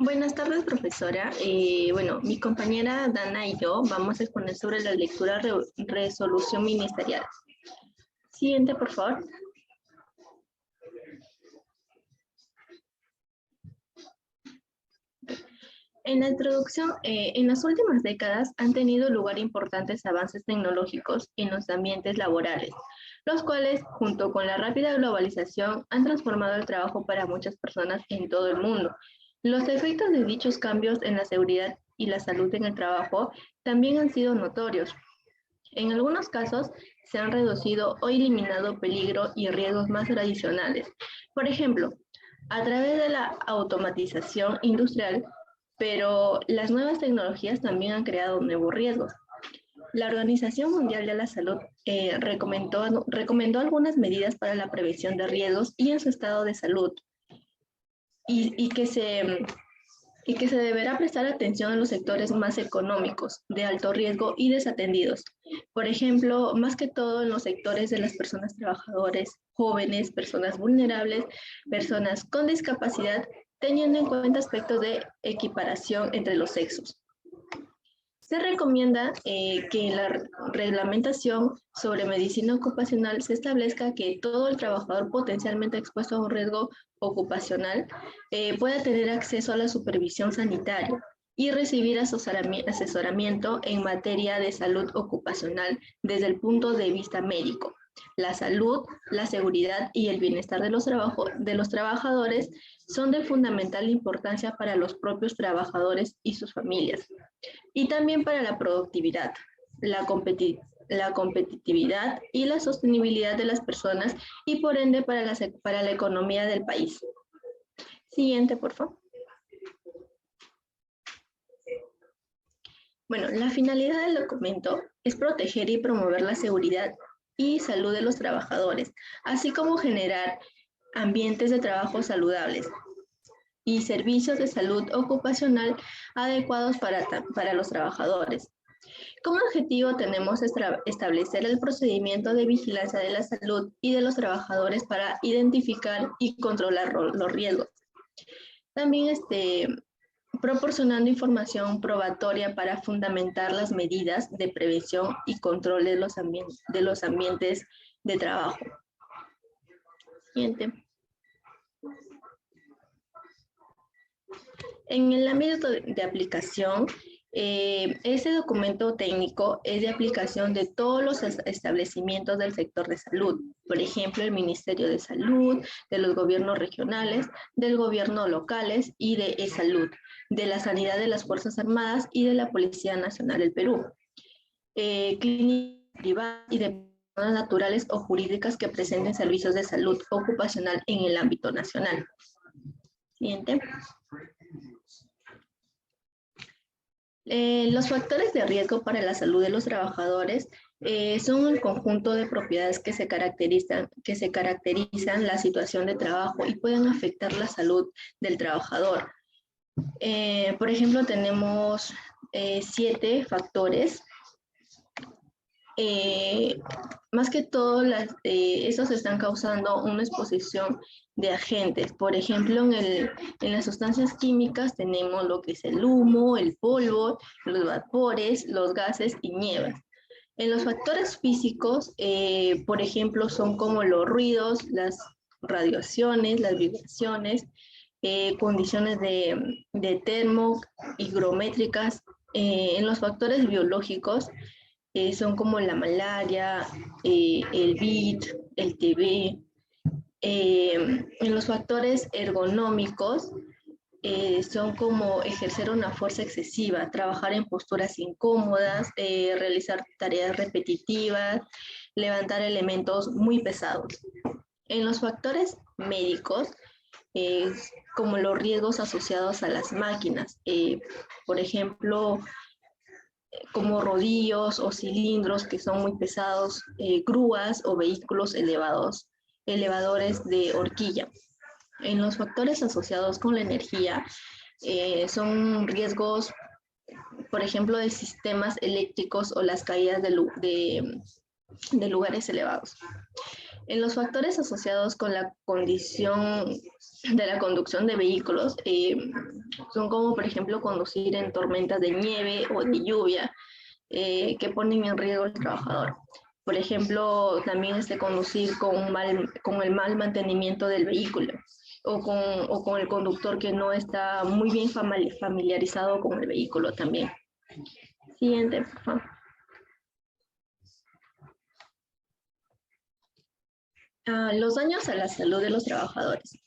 Buenas tardes, profesora. Bueno, mi compañera Dana y yo vamos a exponer sobre la lectura resolución ministerial. Siguiente, por favor. En la introducción, en las últimas décadas han tenido lugar importantes avances tecnológicos en los ambientes laborales, los cuales, junto con la rápida globalización, han transformado el trabajo para muchas personas en todo el mundo. Los efectos de dichos cambios en la seguridad y la salud en el trabajo también han sido notorios. En algunos casos, se han reducido o eliminado peligros y riesgos más tradicionales. Por ejemplo, a través de la automatización industrial, pero las nuevas tecnologías también han creado nuevos riesgos. La Organización Mundial de la Salud recomendó algunas medidas para la prevención de riesgos y en su estado de salud, y que se deberá prestar atención a los sectores más económicos, de alto riesgo y desatendidos. Por ejemplo, más que todo en los sectores de las personas trabajadoras, jóvenes, personas vulnerables, personas con discapacidad, teniendo en cuenta aspectos de equiparación entre los sexos. Se recomienda que en la reglamentación sobre medicina ocupacional se establezca que todo el trabajador potencialmente expuesto a un riesgo ocupacional pueda tener acceso a la supervisión sanitaria y recibir asesoramiento en materia de salud ocupacional desde el punto de vista médico. La salud, la seguridad y el bienestar de los trabajadores son de fundamental importancia para los propios trabajadores y sus familias, y también para la productividad, la competitividad y la sostenibilidad de las personas y por ende para la economía del país. Siguiente, por favor. Bueno, la finalidad del documento es proteger y promover la seguridad y salud de los trabajadores, así como generar ambientes de trabajo saludables y servicios de salud ocupacional adecuados para los trabajadores. Como objetivo tenemos establecer el procedimiento de vigilancia de la salud y de los trabajadores para identificar y controlar los riesgos. También proporcionando información probatoria para fundamentar las medidas de prevención y control de los ambientes de trabajo. Siguiente. En el ámbito de aplicación, ese documento técnico es de aplicación de todos los establecimientos del sector de salud, por ejemplo, el Ministerio de Salud, de los gobiernos regionales, del gobierno locales y de e-salud, de la sanidad de las Fuerzas Armadas y de la Policía Nacional del Perú, clínicas privadas y de personas naturales o jurídicas que presenten servicios de salud ocupacional en el ámbito nacional. Siguiente. Los factores de riesgo para la salud de los trabajadores son el conjunto de propiedades que se caracterizan la situación de trabajo y pueden afectar la salud del trabajador. Por ejemplo, tenemos 7 factores. Más que todo, estos están causando una exposición de agentes. Por ejemplo, en las sustancias químicas tenemos lo que es el humo, el polvo, los vapores, los gases y nieblas. En los factores físicos, por ejemplo, son como los ruidos, las radiaciones, las vibraciones, condiciones de termo, higrométricas. En los factores biológicos, son como la malaria, el VIH, el TB. En los factores ergonómicos, son como ejercer una fuerza excesiva, trabajar en posturas incómodas, realizar tareas repetitivas, levantar elementos muy pesados. En los factores médicos, como los riesgos asociados a las máquinas, por ejemplo, como rodillos o cilindros que son muy pesados, grúas o vehículos elevadores de horquilla. En los factores asociados con la energía, son riesgos, por ejemplo, de sistemas eléctricos o las caídas de lugares elevados. En los factores asociados con la condición de la conducción de vehículos son como, por ejemplo, conducir en tormentas de nieve o de lluvia que ponen en riesgo al trabajador. Por ejemplo, también conducir con el mal mantenimiento del vehículo o con el conductor que no está muy bien familiarizado con el vehículo también. Siguiente, por favor. Los daños a la salud de los trabajadores.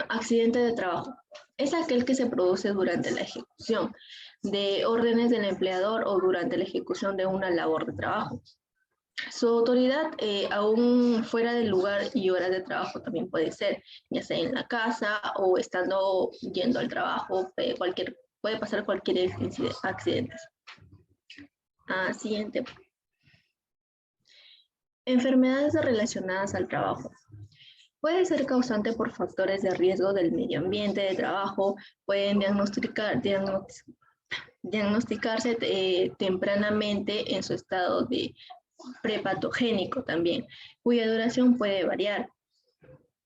Accidente de trabajo. Es aquel que se produce durante la ejecución de órdenes del empleador o durante la ejecución de una labor de trabajo. Su autoridad, aún fuera del lugar y horas de trabajo, también puede ser, ya sea en la casa o estando yendo al trabajo, puede pasar cualquier accidente. Siguiente. Enfermedades relacionadas al trabajo. Puede ser causante por factores de riesgo del medio ambiente de trabajo, pueden diagnosticarse tempranamente en su estado de prepatogénico también, cuya duración puede variar.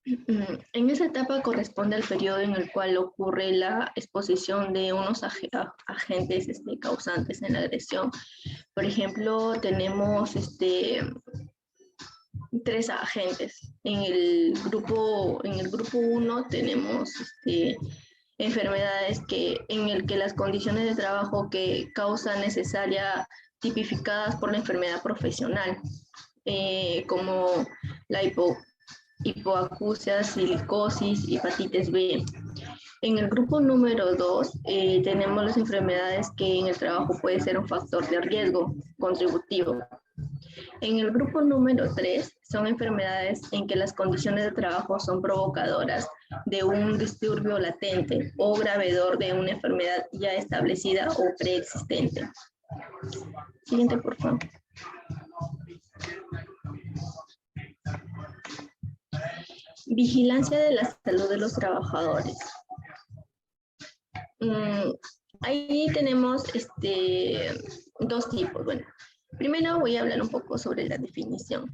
En esa etapa corresponde al periodo en el cual ocurre la exposición de unos agentes causantes en la agresión. Por ejemplo, tenemos tres agentes. En el grupo 1 tenemos enfermedades en el que las condiciones de trabajo que causan necesaria tipificadas por la enfermedad profesional, como la hipoacusia, silicosis, hepatitis B. En el grupo número 2 tenemos las enfermedades que en el trabajo puede ser un factor de riesgo contributivo. En el grupo número 3 son enfermedades en que las condiciones de trabajo son provocadoras de un disturbio latente o gravedor de una enfermedad ya establecida o preexistente. Siguiente, por favor. Vigilancia de la salud de los trabajadores. Ahí tenemos dos tipos. Bueno, primero voy a hablar un poco sobre la definición.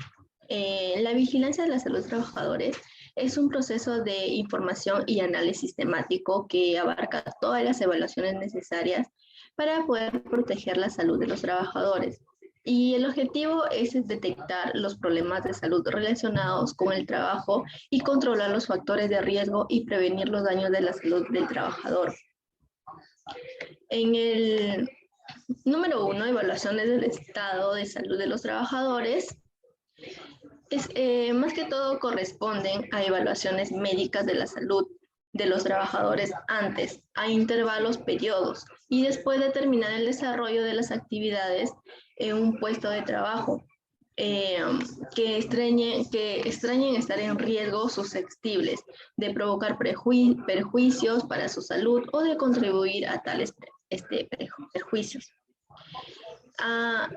La vigilancia de la salud de los trabajadores es un proceso de información y análisis sistemático que abarca todas las evaluaciones necesarias para poder proteger la salud de los trabajadores. Y el objetivo es detectar los problemas de salud relacionados con el trabajo y controlar los factores de riesgo y prevenir los daños de la salud del trabajador. En el número 1, evaluaciones del estado de salud de los trabajadores, más que todo corresponden a evaluaciones médicas de la salud de los trabajadores antes, a intervalos periodos, y después determinar el desarrollo de las actividades en un puesto de trabajo que extrañen estar en riesgo susceptibles de provocar perjuicios para su salud o de contribuir a tales perjuicios.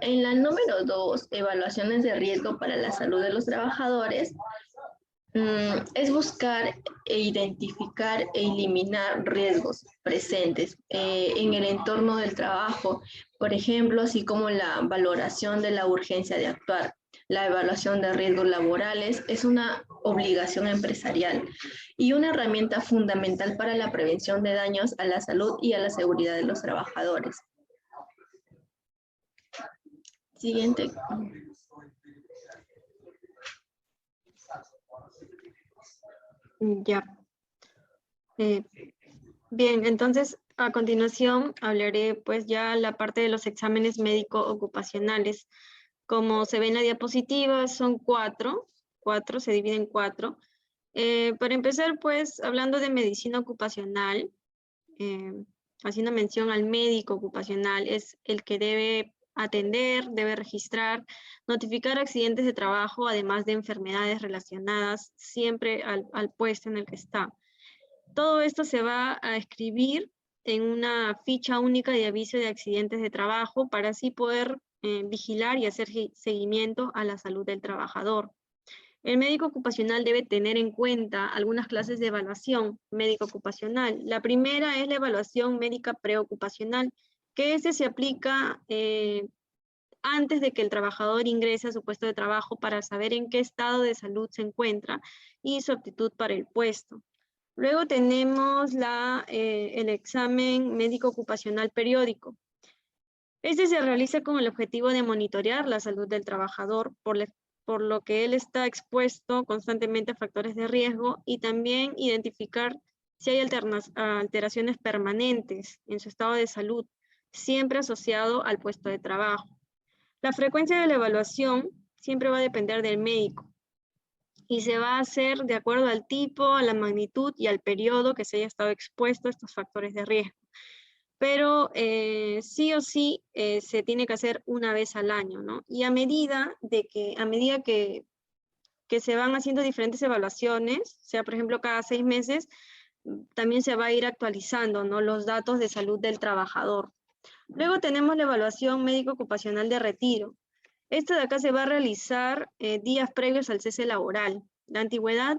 En la número 2, evaluaciones de riesgo para la salud de los trabajadores, es buscar e identificar e eliminar riesgos presentes en el entorno del trabajo, por ejemplo, así como la valoración de la urgencia de actuar. La evaluación de riesgos laborales es una obligación empresarial y una herramienta fundamental para la prevención de daños a la salud y a la seguridad de los trabajadores. Siguiente. Ya. Bien, entonces a continuación hablaré pues ya la parte de los exámenes médico-ocupacionales. Como se ve en la diapositiva, son cuatro, se dividen en 4. Para empezar, pues hablando de medicina ocupacional, haciendo mención al médico ocupacional, es el que debe atender, debe registrar, notificar accidentes de trabajo, además de enfermedades relacionadas siempre al puesto en el que está. Todo esto se va a escribir en una ficha única de aviso de accidentes de trabajo para así poder vigilar y hacer seguimiento a la salud del trabajador. El médico ocupacional debe tener en cuenta algunas clases de evaluación médico ocupacional. La primera es la evaluación médica preocupacional, que se aplica antes de que el trabajador ingrese a su puesto de trabajo para saber en qué estado de salud se encuentra y su aptitud para el puesto. Luego tenemos el examen médico ocupacional periódico. Este se realiza con el objetivo de monitorear la salud del trabajador, por lo que él está expuesto constantemente a factores de riesgo y también identificar si hay alteraciones permanentes en su estado de salud, siempre asociado al puesto de trabajo. La frecuencia de la evaluación siempre va a depender del médico y se va a hacer de acuerdo al tipo, a la magnitud y al periodo que se haya estado expuesto a estos factores de riesgo. Pero sí o sí se tiene que hacer una vez al año, ¿no? Y a medida que se van haciendo diferentes evaluaciones, o sea, por ejemplo, cada 6 meses, también se va a ir actualizando, ¿no?, los datos de salud del trabajador. Luego tenemos la evaluación médico ocupacional de retiro. Esta de acá se va a realizar días previos al cese laboral. La antigüedad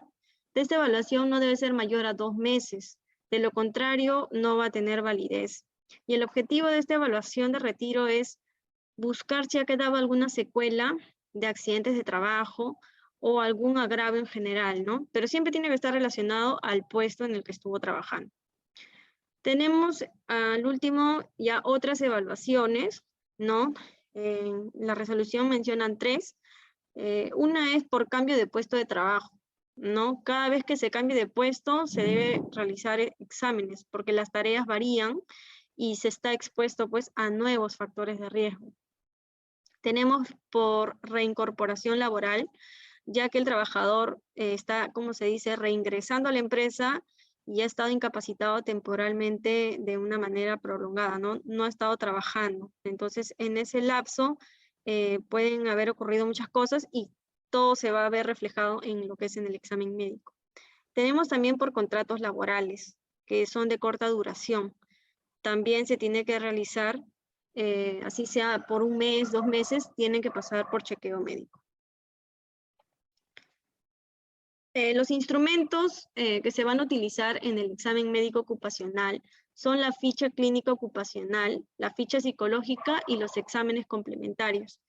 de esta evaluación no debe ser mayor a 2 meses. De lo contrario, no va a tener validez. Y el objetivo de esta evaluación de retiro es buscar si ha quedado alguna secuela de accidentes de trabajo o algún agravio en general, ¿no? Pero siempre tiene que estar relacionado al puesto en el que estuvo trabajando. Tenemos al último ya otras evaluaciones, ¿no? La resolución mencionan 3. Una es por cambio de puesto de trabajo, ¿no? Cada vez que se cambie de puesto se debe realizar exámenes porque las tareas varían y se está expuesto pues a nuevos factores de riesgo. Tenemos por reincorporación laboral, ya que el trabajador está, como se dice, reingresando a la empresa y ha estado incapacitado temporalmente de una manera prolongada, no ha estado trabajando. Entonces, en ese lapso pueden haber ocurrido muchas cosas y todo se va a ver reflejado en lo que es en el examen médico. Tenemos también por contratos laborales, que son de corta duración. También se tiene que realizar, así sea por 1 mes, 2 meses, tienen que pasar por chequeo médico. Los instrumentos que se van a utilizar en el examen médico ocupacional son la ficha clínica ocupacional, la ficha psicológica y los exámenes complementarios.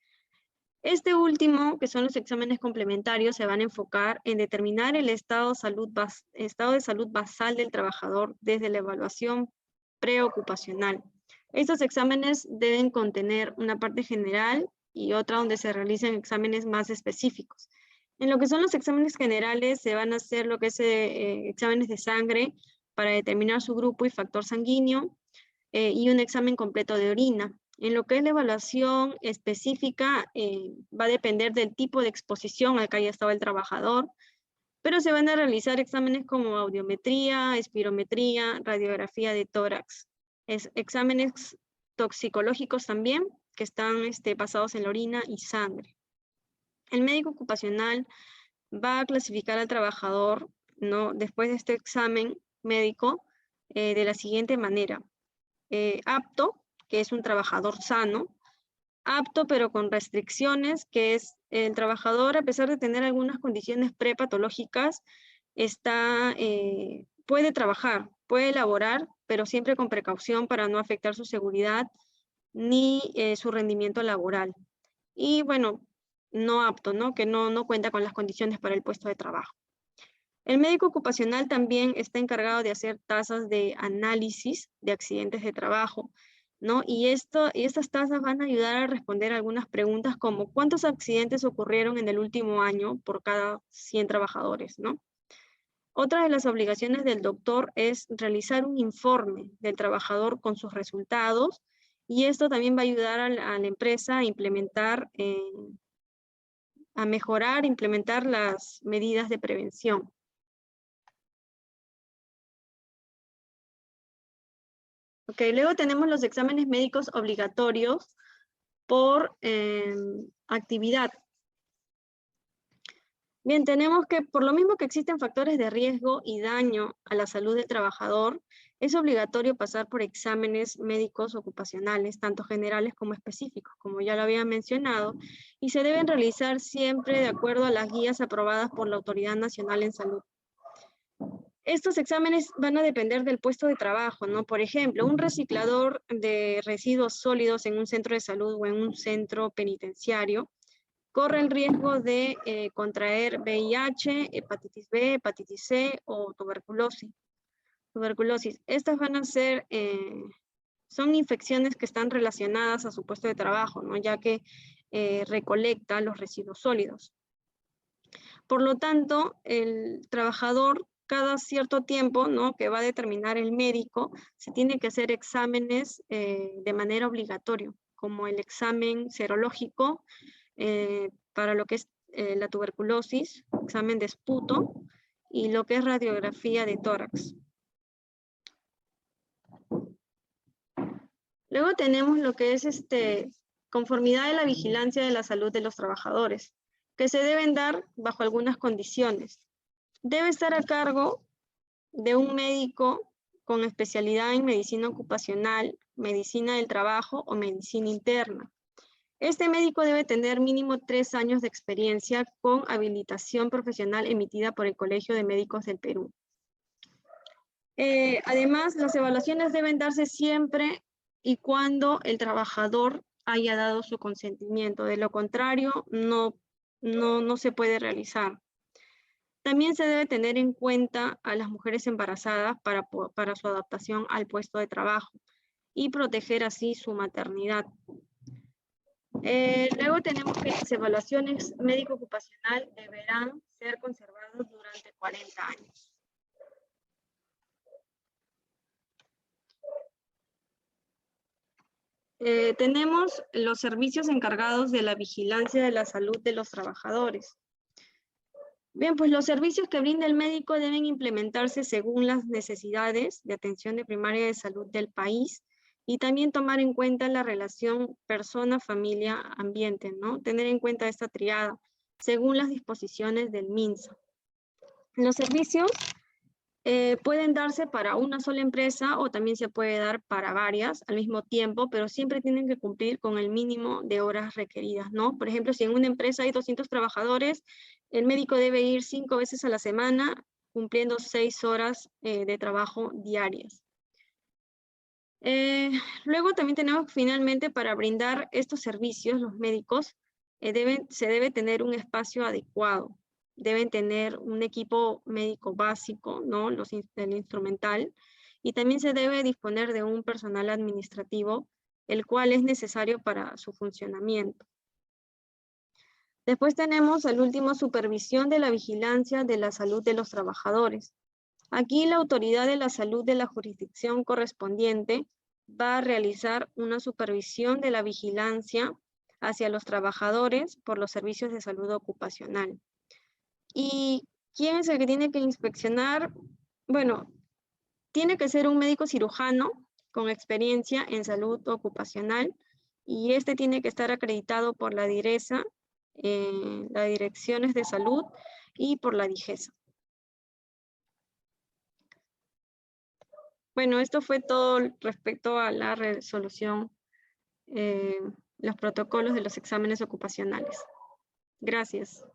Este último, que son los exámenes complementarios, se van a enfocar en determinar el estado de salud basal del trabajador desde la evaluación preocupacional. Estos exámenes deben contener una parte general y otra donde se realicen exámenes más específicos. En lo que son los exámenes generales se van a hacer lo que es exámenes de sangre para determinar su grupo y factor sanguíneo y un examen completo de orina. En lo que es la evaluación específica va a depender del tipo de exposición al que haya estado el trabajador, pero se van a realizar exámenes como audiometría, espirometría, radiografía de tórax, exámenes toxicológicos también que están basados en la orina y sangre. El médico ocupacional va a clasificar al trabajador, ¿no?, después de este examen médico de la siguiente manera. Apto, que es un trabajador sano. Apto pero con restricciones, que es el trabajador, a pesar de tener algunas condiciones prepatológicas, puede trabajar, puede laborar, pero siempre con precaución para no afectar su seguridad ni su rendimiento laboral. Y bueno, no apto, ¿no?, que no cuenta con las condiciones para el puesto de trabajo. El médico ocupacional también está encargado de hacer tasas de análisis de accidentes de trabajo, ¿no? Y estas tasas van a ayudar a responder algunas preguntas como ¿cuántos accidentes ocurrieron en el último año por cada 100 trabajadores, ¿no? Otra de las obligaciones del doctor es realizar un informe del trabajador con sus resultados y esto también va a ayudar a la empresa a implementar, a mejorar, implementar las medidas de prevención. Ok, luego tenemos los exámenes médicos obligatorios por actividad. Bien, tenemos que, por lo mismo que existen factores de riesgo y daño a la salud del trabajador, es obligatorio pasar por exámenes médicos ocupacionales, tanto generales como específicos, como ya lo había mencionado, y se deben realizar siempre de acuerdo a las guías aprobadas por la Autoridad Nacional en Salud. Estos exámenes van a depender del puesto de trabajo, ¿no? Por ejemplo, un reciclador de residuos sólidos en un centro de salud o en un centro penitenciario corre el riesgo de contraer VIH, hepatitis B, hepatitis C o tuberculosis. Estas van a ser, son infecciones que están relacionadas a su puesto de trabajo, ¿no? Ya que recolecta los residuos sólidos. Por lo tanto, el trabajador, cada cierto tiempo, ¿no?, que va a determinar el médico, se tiene que hacer exámenes de manera obligatoria, como el examen serológico para lo que es la tuberculosis, examen de esputo, y lo que es radiografía de tórax. Luego tenemos lo que es conformidad de la vigilancia de la salud de los trabajadores, que se deben dar bajo algunas condiciones. Debe estar a cargo de un médico con especialidad en medicina ocupacional, medicina del trabajo o medicina interna. Este médico debe tener mínimo 3 años de experiencia con habilitación profesional emitida por el Colegio de Médicos del Perú. Además, las evaluaciones deben darse siempre y cuando el trabajador haya dado su consentimiento. De lo contrario, no se puede realizar. También se debe tener en cuenta a las mujeres embarazadas para su adaptación al puesto de trabajo y proteger así su maternidad. Luego tenemos que las evaluaciones médico-ocupacional deberán ser conservadas durante 40 años. Tenemos los servicios encargados de la vigilancia de la salud de los trabajadores. Bien, pues los servicios que brinda el médico deben implementarse según las necesidades de atención de primaria de salud del país y también tomar en cuenta la relación persona, familia, ambiente, ¿no? Tener en cuenta esta triada según las disposiciones del MINSA. Los servicios pueden darse para una sola empresa o también se puede dar para varias al mismo tiempo, pero siempre tienen que cumplir con el mínimo de horas requeridas, ¿no? Por ejemplo, si en una empresa hay 200 trabajadores, el médico debe ir 5 veces a la semana, cumpliendo 6 horas de trabajo diarias. Luego también tenemos finalmente para brindar estos servicios, los médicos, se debe tener un espacio adecuado. Deben tener un equipo médico básico, ¿no? El instrumental, y también se debe disponer de un personal administrativo, el cual es necesario para su funcionamiento. Después tenemos al último, supervisión de la vigilancia de la salud de los trabajadores. Aquí la autoridad de la salud de la jurisdicción correspondiente va a realizar una supervisión de la vigilancia hacia los trabajadores por los servicios de salud ocupacional. ¿Y quién es el que tiene que inspeccionar? Bueno, tiene que ser un médico cirujano con experiencia en salud ocupacional y este tiene que estar acreditado por la DIRESA, las direcciones de salud y por la DIGESA. Bueno, esto fue todo respecto a la resolución, los protocolos de los exámenes ocupacionales. Gracias.